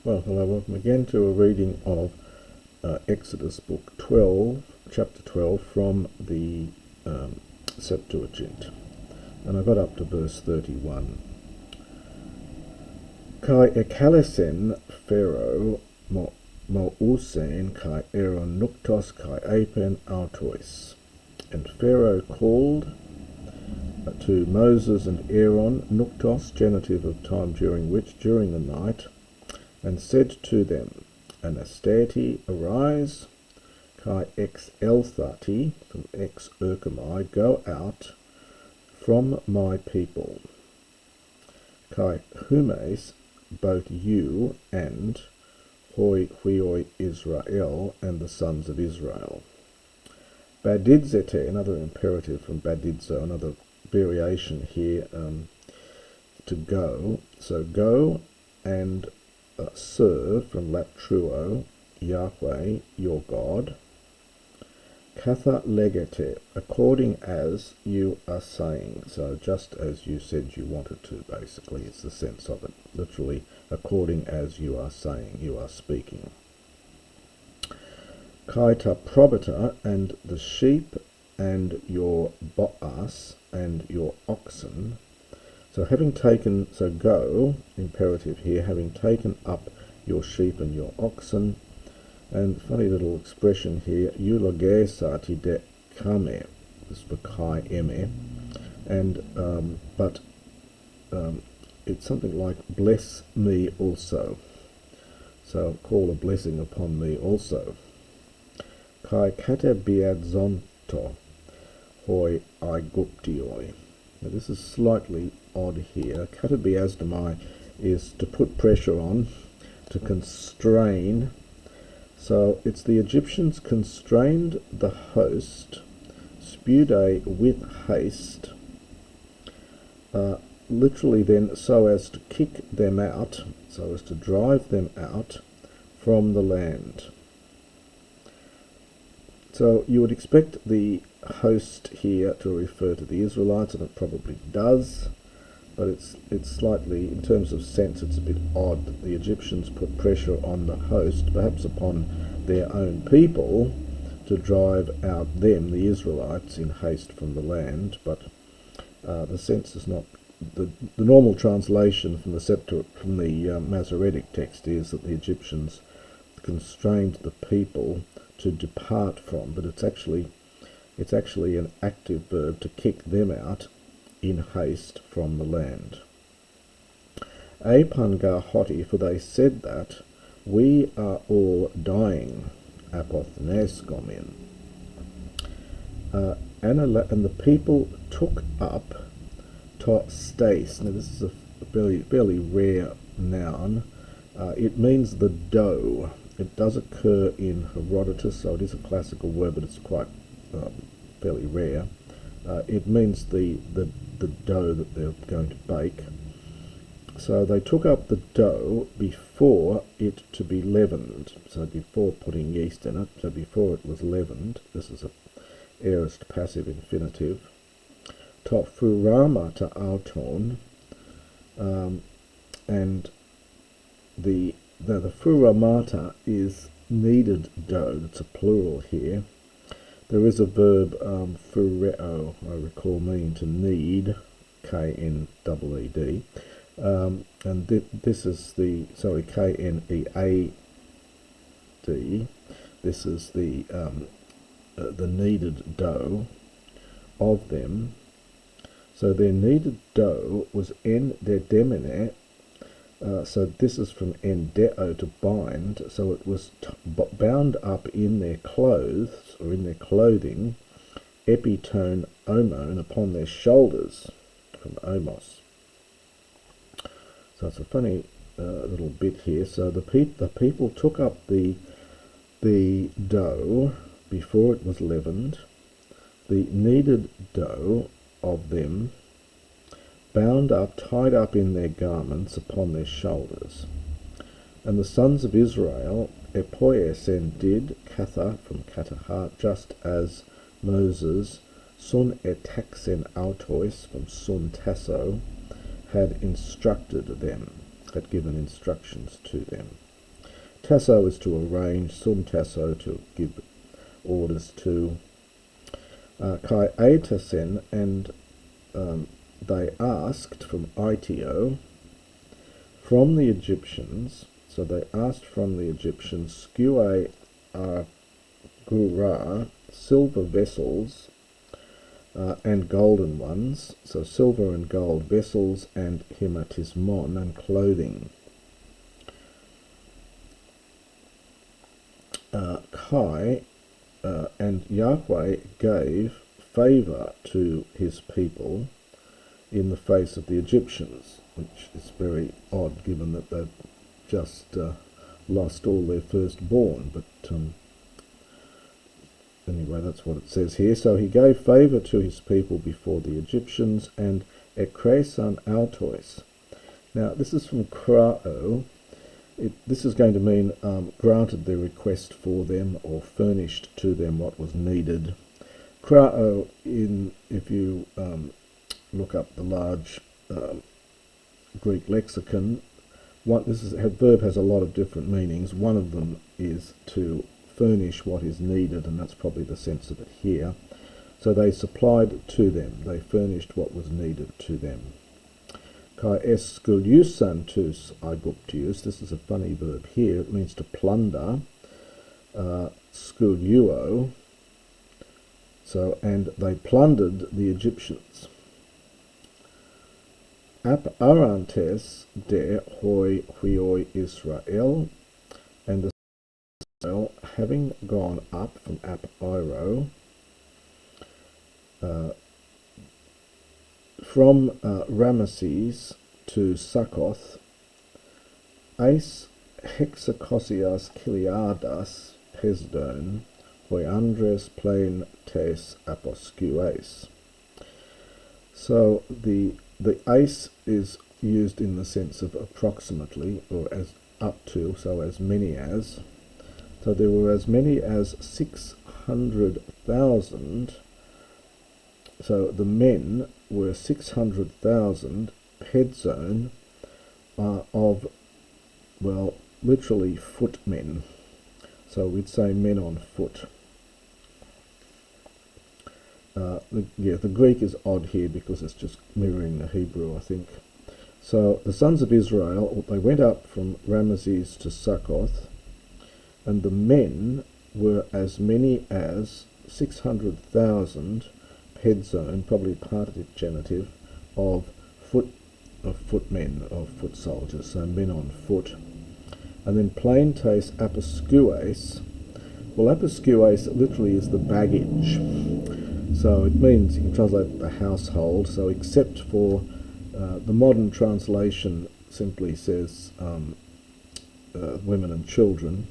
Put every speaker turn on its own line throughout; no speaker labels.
Well, hello, welcome again to a reading of Exodus book 12, chapter 12 from the Septuagint. And I got up to verse 31. Kai ekalesen Pharaoh mo'usen kai Aaron nuktos kai apen autois. And Pharaoh called to Moses and Aaron, nuktos, genitive of time during which, during the night, and said to them, Anastati, arise, kai ex elthati, from ex urkamai, go out from my people, kai humes, both you and hoi huioi Israel, and the sons of Israel. Badidzete, another imperative from badidzo, another variation here, to go. So go and serve, from latruo, Yahweh, your God. Katha legete, according as you are saying. So just as you said you wanted to, basically, it's the sense of it. Literally, according as you are saying, you are speaking. Kaita probita, and the sheep, and your boas, and your oxen. So having taken, so go, imperative here, having taken up your sheep and your oxen, and funny little expression here, eulogesati de kame, this is for kai eme, and it's something like bless me also. So call a blessing upon me also. Kai kate biadzonto hoi aiguptioi. Now this is slightly odd here. Katabiasdamai is to put pressure on, to constrain. So it's the Egyptians constrained the host, spude with haste, literally then so as to kick them out, so as to drive them out from the land. So you would expect the host here to refer to the Israelites, and it probably does, but it's slightly, in terms of sense, it's a bit odd that the Egyptians put pressure on the host, perhaps upon their own people, to drive out them, the Israelites, in haste from the land. But the sense is not the normal translation from the Masoretic text is that the Egyptians constrained the people to depart from, but it's actually an active verb, to kick them out in haste from the land. Apangar hoti, for they said that we are all dying. Apothnes gomin. And the people took up to stace. Now this is a fairly rare noun. It means the dough. It does occur in Herodotus, so it is a classical word, but it's quite fairly rare. It means the dough that they're going to bake. So they took up the dough before it to be leavened. So before putting yeast in it, so before it was leavened. This is a aorist passive infinitive. To furama to auton, and the furamata is kneaded dough. That's a plural here. There is a verb, fureo, I recall, meaning to knead, K-N-E-E-D, and this is the, sorry, K-N-E-A-D, this is the kneaded dough of them. So their kneaded dough was en de demine. So this is from endeo, to bind, so it was bound up in their clothes, or in their clothing, epitone omon, upon their shoulders, from omos. So it's a funny little bit here. So the people took up the dough before it was leavened, the kneaded dough of them, bound up, tied up in their garments upon their shoulders. And the sons of Israel, epoiesen, did, katha, from kataha, just as Moses, sun etaxen autois, from sun tasso, had instructed them, had given instructions to them. Tasso is to arrange, sum tasso to give orders to. Kai Aitasen, and they asked from Itio, from the Egyptians, so they asked from the Egyptians, skue gura, silver vessels, and golden ones, so silver and gold vessels, and hematismon, and clothing. And Yahweh gave favour to his people in the face of the Egyptians, which is very odd given that they've just lost all their firstborn, but anyway, that's what it says here. So he gave favour to his people before the Egyptians, and ekresan autois. Now this is from Krao. This is going to mean granted their request for them, or furnished to them what was needed. Krao, if you look up the large Greek lexicon, verb has a lot of different meanings. One of them is to furnish what is needed, and that's probably the sense of it here. So they supplied to them, they furnished what was needed to them. Kai eskuliusantus Aiguptius, this is a funny verb here, it means to plunder, skuluo, so, and they plundered the Egyptians. Ap arantes de hoi huioi Israel, and the Israel, having gone up from Ap Iro, from Ramesses to Succoth, Ace hexacosias kiliardas pesdon, hoi andres plain tes aposcues. So the ace is used in the sense of approximately, or as up to, so as many as. So there were as many as 600,000. So the men were 600,000 pedzone of, well, literally footmen. So we'd say men on foot. The Greek is odd here because it's just mirroring the Hebrew, I think. So the sons of Israel, they went up from Ramesses to Succoth, and the men were as many as 600,000 pedzone, probably partitive genitive, of footmen, of foot soldiers, so men on foot. And then plain tes aposcues. Well, aposcues literally is the baggage. So it means, you can translate the household, so except for the modern translation simply says women and children,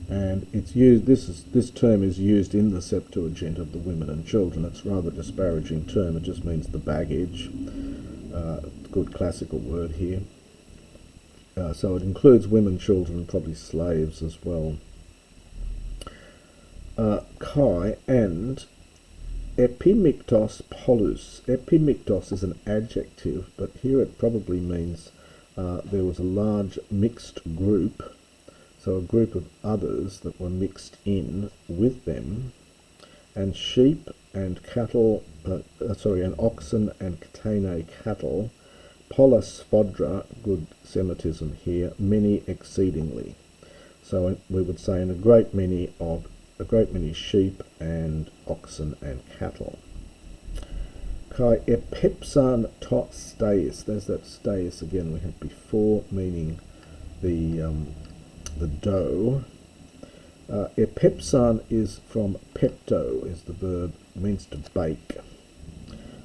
and it's used. This term is used in the Septuagint of the women and children. It's a rather disparaging term. It just means the baggage. Good classical word here. So it includes women, children, and probably slaves as well. Kai and epimictos polus. Epimictos is an adjective, but here it probably means there was a large mixed group, so a group of others that were mixed in with them, and sheep and cattle, and oxen and catene cattle, polis spodra, good Semitism here, many exceedingly. So we would say in a great many sheep and oxen and cattle. Kai epipsan tot steis. There's that steis again we had before, meaning the dough. Epipsan is from pepto, is the verb, means to bake.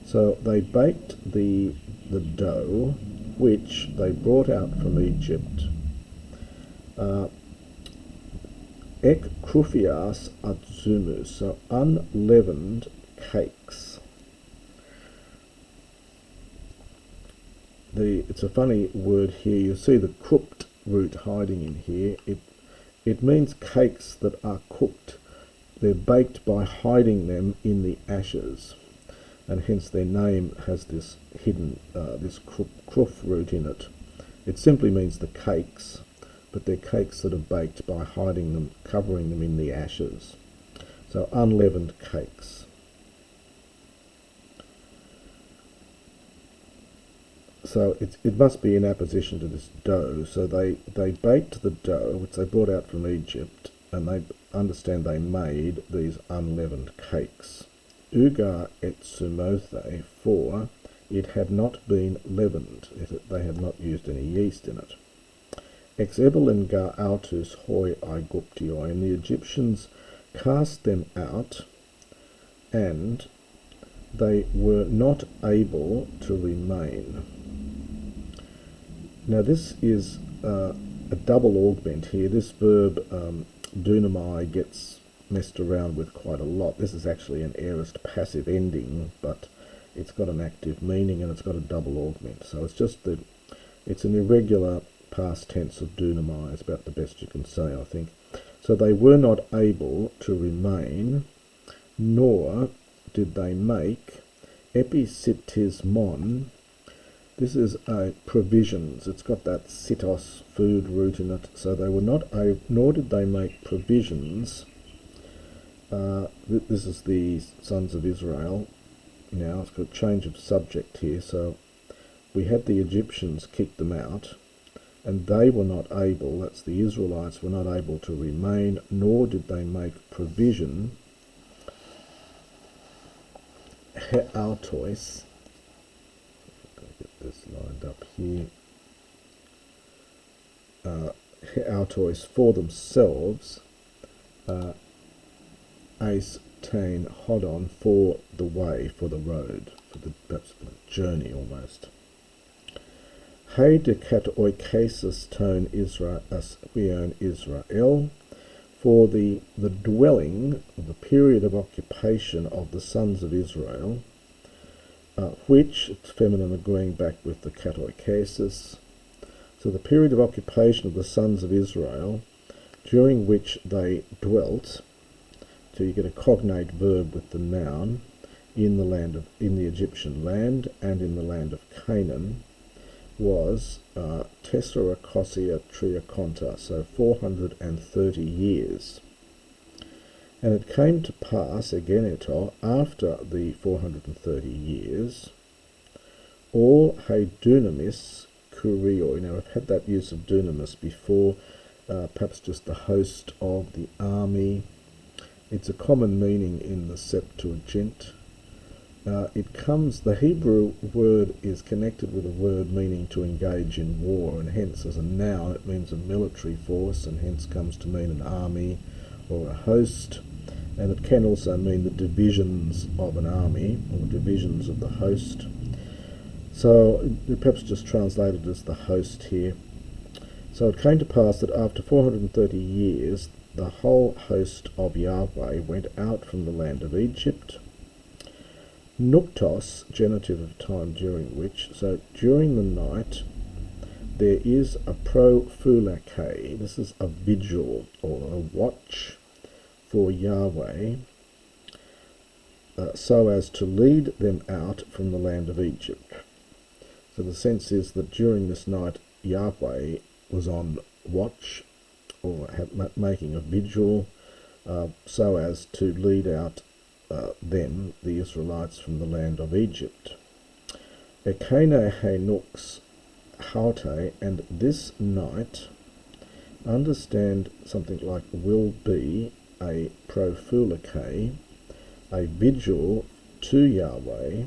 So they baked the dough, which they brought out from Egypt. Ek krufias atzumus, so unleavened cakes. It's a funny word here. You see the cooked root hiding in here. It means cakes that are cooked. They're baked by hiding them in the ashes, and hence their name has this hidden, this kruf root in it. It simply means the cakes, but they're cakes that are baked by hiding them, covering them in the ashes. So unleavened cakes. So it must be in apposition to this dough. So they baked the dough, which they brought out from Egypt, and they understand they made these unleavened cakes. Ugar et sumothe, for it had not been leavened. They had not used any yeast in it. Ex ebelin gar autus hoi Aegyptioi, and the Egyptians cast them out, and they were not able to remain. Now this is a double augment here. This verb dunamai gets messed around with quite a lot. This is actually an aorist passive ending, but it's got an active meaning and it's got a double augment. So it's an irregular past tense of dunamai. It's about the best you can say, I think. So they were not able to remain, nor did they make episitismon. This is a provisions. It's got that sitos, food root in it. So they were not, nor did they make provisions. This is the sons of Israel. Now it's got a change of subject here. So we had the Egyptians kick them out, and they were not able, that's the Israelites, were not able to remain, nor did they make provision, heautois, get this lined up here, heautois for themselves, eis tain hodon, for the way, for the road, perhaps the journey almost. He de cat oikasis tone Israel as we own Israel, for the dwelling, the period of occupation of the sons of Israel, which, it's feminine agreeing back with the cat oikasis, so the period of occupation of the sons of Israel, during which they dwelt, so you get a cognate verb with the noun, in the Egyptian land and in the land of Canaan, was Tesseracosia Triaconta, so 430 years. And it came to pass, egeneto, after the 430 years, all he dunamis kurioi. Now I've had that use of dunamis before, perhaps just the host of the army. It's a common meaning in the Septuagint. The Hebrew word is connected with a word meaning to engage in war, and hence as a noun it means a military force, and hence comes to mean an army or a host, and it can also mean the divisions of an army or divisions of the host. So perhaps just translated as the host here. So it came to pass that after 430 years the whole host of Yahweh went out from the land of Egypt. Nuktos, genitive of time during which, so during the night, there is a prophulake. This is a vigil or a watch for Yahweh, so as to lead them out from the land of Egypt. So the sense is that during this night, Yahweh was on watch or making a vigil, so as to lead out them, the Israelites, from the land of Egypt. Ekene henux haute, and this night, understand something like will be a prophulake, a vigil to Yahweh,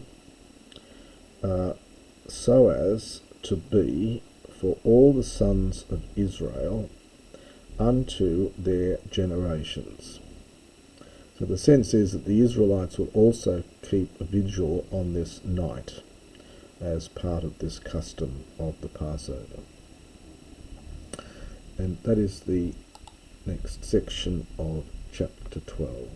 so as to be for all the sons of Israel unto their generations. So the sense is that the Israelites will also keep a vigil on this night as part of this custom of the Passover. And that is the next section of chapter 12.